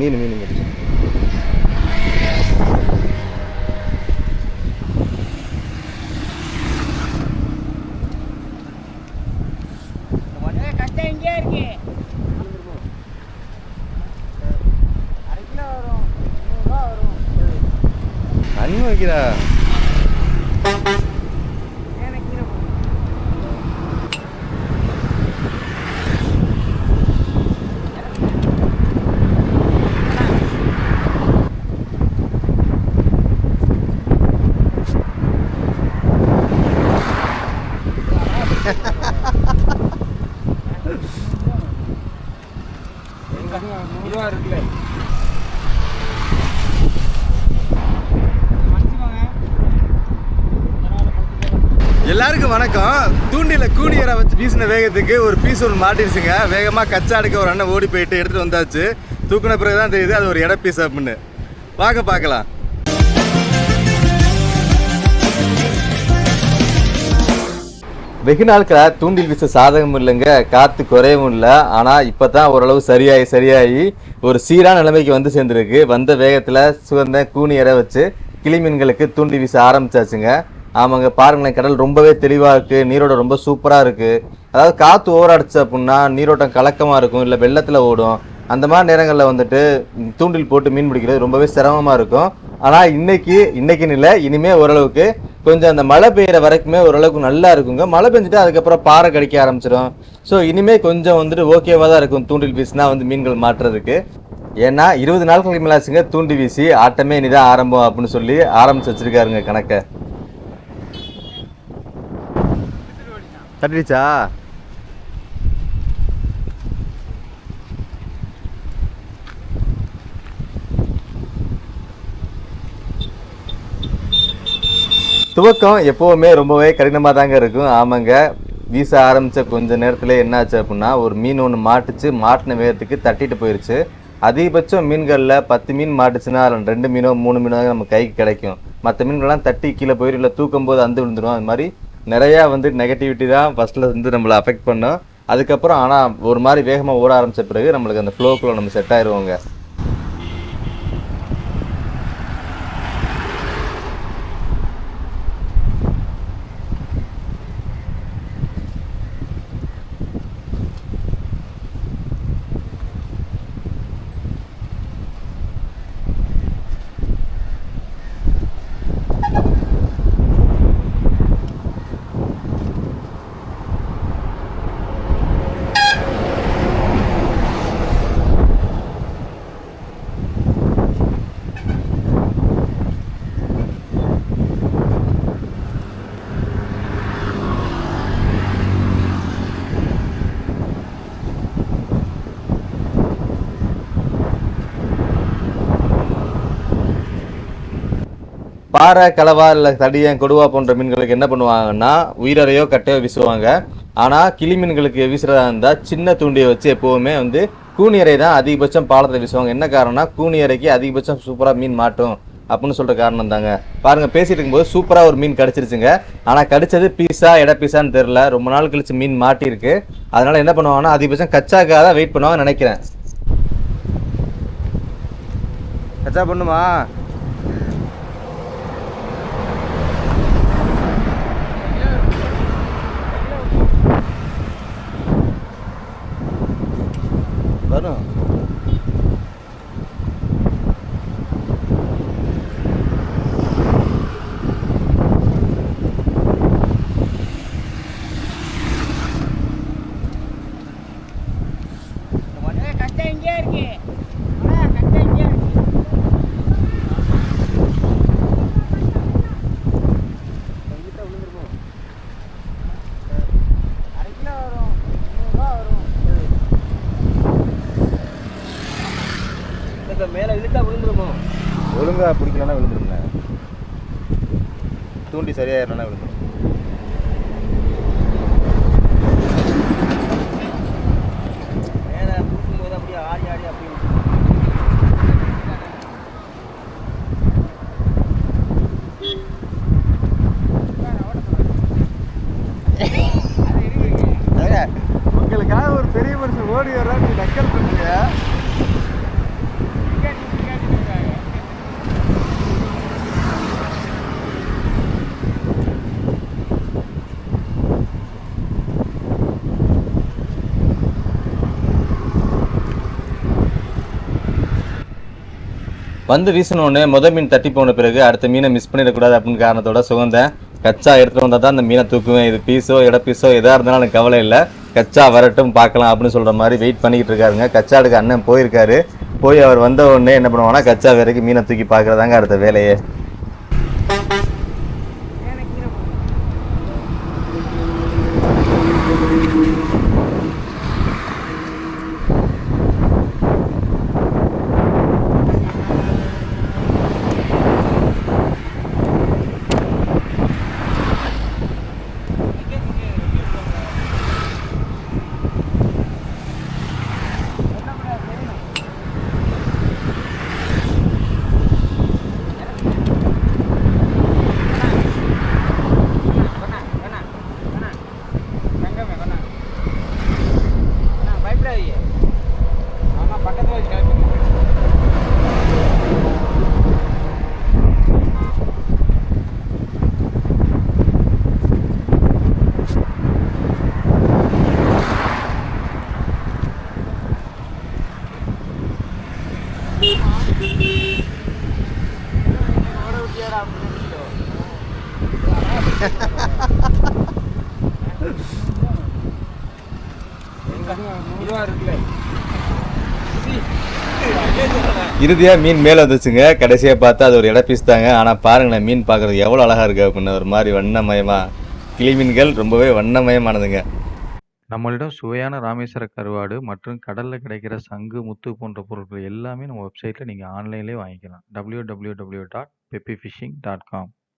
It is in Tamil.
மீன் மீன் அண்ணு வைக்கிறா எல்லாருக்கும் வணக்கம். தூண்டில கூனியரை வச்சு வீசின வேகத்துக்கு ஒரு பீஸ் ஒன்று மாட்டிருச்சுங்க. வேகமாக கச்சா அடுக்க ஒரு அண்ணன் ஓடி போயிட்டு எடுத்துகிட்டு வந்தாச்சு. தூக்குன பிறகு தான் தெரியுது அது ஒரு இட பீஸ் அப்படின்னு. வாங்க பார்க்கலாம். வெகு நாட்களாக தூண்டில் வீச சாதகம் இல்லைங்க, காற்று குறையவும் இல்லை. ஆனால் இப்போ தான் ஓரளவு சரியாகி ஒரு சீரான நிலைமைக்கு வந்து சேர்ந்துருக்கு. வந்த வேகத்தில் சுகந்த கூனியரை வச்சு கிளிமீன்களுக்கு தூண்டி வீச ஆரம்பிச்சாச்சுங்க. ஆமாங்க, பாருங்களேன், கடல் ரொம்பவே தெளிவாக இருக்குது, நீரோட்டம் ரொம்ப சூப்பராக இருக்குது. அதாவது காற்று ஓவராடிச்சு அப்படின்னா நீரோட்டம் கலக்கமாக இருக்கும், இல்லை வெள்ளத்தில் ஓடும். அந்த மாதிரி நேரங்களில் வந்துட்டு தூண்டில் போட்டு மீன் பிடிக்கிறது ரொம்பவே சிரமமாக இருக்கும். ஆனால் இன்னைக்குன்னு இல்லை, இனிமேல் ஓரளவுக்கு கொஞ்சம் அந்த மழை பெய்கிற வரைக்குமே ஓரளவுக்கு நல்லா இருக்குங்க. மழை பெஞ்சிட்டு அதுக்கப்புறம் பாறை கடிக்க ஆரம்பிச்சிடும். ஸோ இனிமேல் கொஞ்சம் வந்துட்டு ஓகேவாக தான் இருக்கும் தூண்டில் வீசினா வந்து மீன்கள் மாட்டுறதுக்கு. ஏன்னா 20 நாட்களுக்கு மேலாச்சுங்க தூண்டி வீசி, ஆட்டமே இனிதான் ஆரம்பம் அப்படின்னு சொல்லி ஆரம்பிச்சு வச்சிருக்காருங்க கணக்கை. தட்டிடுச்சா? துவக்கம் எப்போவுமே ரொம்பவே கடினமாக தாங்க இருக்கும். ஆமாங்க, வீச ஆரம்பித்த கொஞ்ச நேரத்தில் என்னாச்சு அப்படின்னா ஒரு மீன் ஒன்று மாட்டின வேகத்துக்கு தட்டிட்டு போயிடுச்சு. அதிகபட்சம் மீன்களில் 10 மீன் மாட்டுச்சுன்னா அதில் 2 மீனோ 3 மீனோ நம்ம கைக்கு கிடைக்கும். மற்ற மீன்கள்லாம் தட்டி கீழே போயிடும், இல்லை தூக்கும் போது அந்து விழுந்துடும். அது மாதிரி நிறையா வந்து நெகட்டிவிட்டி தான் ஃபஸ்ட்டில் வந்து நம்மளை அஃபெக்ட் பண்ணோம். அதுக்கப்புறம் ஆனால் ஒரு மாதிரி வேகமாக ஓட ஆரம்பித்த பிறகு நம்மளுக்கு அந்த ஃப்ளோக்குள்ளே நம்ம செட் ஆயிடுவோங்க. பாறை, கலவா, இல்லை தடியன், கொடுவா போன்ற மீன்களுக்கு என்ன பண்ணுவாங்கன்னா உயிரையோ கட்டையோ வீசுவாங்க. ஆனால் கிளி மீன்களுக்கு வீசுறதா இருந்தால் சின்ன தூண்டியை வச்சு எப்போவுமே வந்து கூனியரை தான் அதிகபட்சம் பாலத்தில் வீசுவாங்க. என்ன காரணம்னா கூனியரைக்கு அதிகபட்சம் சூப்பராக மீன் மாட்டும் அப்படின்னு சொல்கிற காரணம் தாங்க. பாருங்கள், பேசிகிட்டு இருக்கும்போது சூப்பராக ஒரு மீன் கிடச்சிருச்சுங்க. ஆனால் கடிச்சது பீஸா இட பீஸான்னு தெரில. ரொம்ப நாள் கழிச்சு மீன் மாட்டியிருக்கு. அதனால் என்ன பண்ணுவாங்கன்னா அதிகபட்சம் கச்சாக்காக தான் வெயிட் பண்ணுவாங்கன்னு நினைக்கிறேன். கச்சா பண்ணுமா? வரும். மேலே இழுத்தா விழுந்துருமோ? ஒழுங்காக பிடிக்கலன்னா விழுந்துருங்க. தூண்டி சரியாயிரலன்னா விழுந்துடும். மேலே பிடிக்கும்போது அப்படியே ஆடி அப்படியே உங்களுக்காக ஒரு பெரிய மனுஷன் ஓடி வர்றா, நீ நக்கல் பண்ணுங்க. வந்து வீசினோடனே மீன் தட்டி போன பிறகு அடுத்த மீனை மிஸ் பண்ணிடக்கூடாது அப்படின்னு காரணத்தோட சுகந்தன் கச்சா எடுத்துகிட்டு வந்தால் தான் அந்த மீனை தூக்குவேன். இது பீஸோ இட பீஸோ எதாக இருந்தாலும் எனக்கு கவலை இல்லை, கச்சா வரட்டும் பார்க்கலாம் அப்படின்னு சொல்கிற மாதிரி வெயிட் பண்ணிக்கிட்டு இருக்காருங்க. கச்சா எடுக்க அண்ணன் போயிருக்காரு. போய் அவர் வந்த உடனே என்ன பண்ணுவாங்கன்னா கச்சா வரைக்கும் மீனை தூக்கி பார்க்குறதாங்க அடுத்த வேலையே. இறுதியா மீன் மேல வந்துச்சுங்க. கடைசியா பார்த்தா அது ஒரு இட பீஸ் தாங்க. ஆனா பாருங்களேன், மீன் பார்க்கறது எவ்வளவு அழகா இருக்கு அப்படின்னு, ஒரு மாதிரி வண்ணமயமா. கிளி மீன்கள் ரொம்பவே வண்ணமயமானதுங்க. நம்மளிடம் சுவையான ராமேஸ்வர கருவாடு மற்றும் கடலில் கிடைக்கிற சங்கு, முத்து போன்ற பொருட்கள் எல்லாமே நம்ம வெப்சைட்டில் நீங்கள் ஆன்லைன்லேயே வாங்கிக்கலாம். www.peppyfishing.com